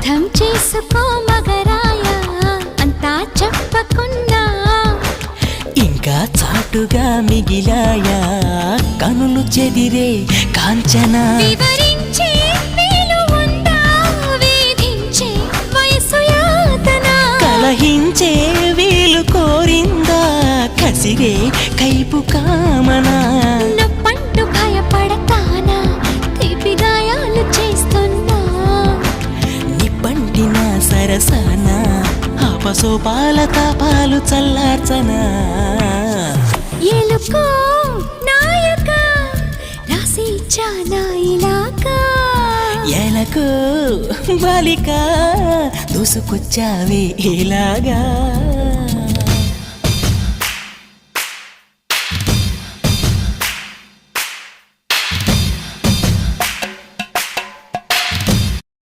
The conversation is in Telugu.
అర్థం చేసుకో మగరాయ అంతా చెప్పకున్నా ఇంకా చాటుగా మిగిలాయా కనులు చెదిరే కాంచనా వివరించే వీలు ఉందా వేధించే వయసు యాతన కలహించే వీలు కోరిందా కసిరే కైపు కామనా నప్పంటూ భయపడతానా తీపి గాయాలు చేస్తున్నా నిప్పంటిన సరసన ఆపసోపాల తాపాలు చల్లార్చనా ఎలుకో నాయక రాసి ఇచ్చానా ఇలాగా ఎలకు బాలిక దూసుకొచ్చావే ఇలాగా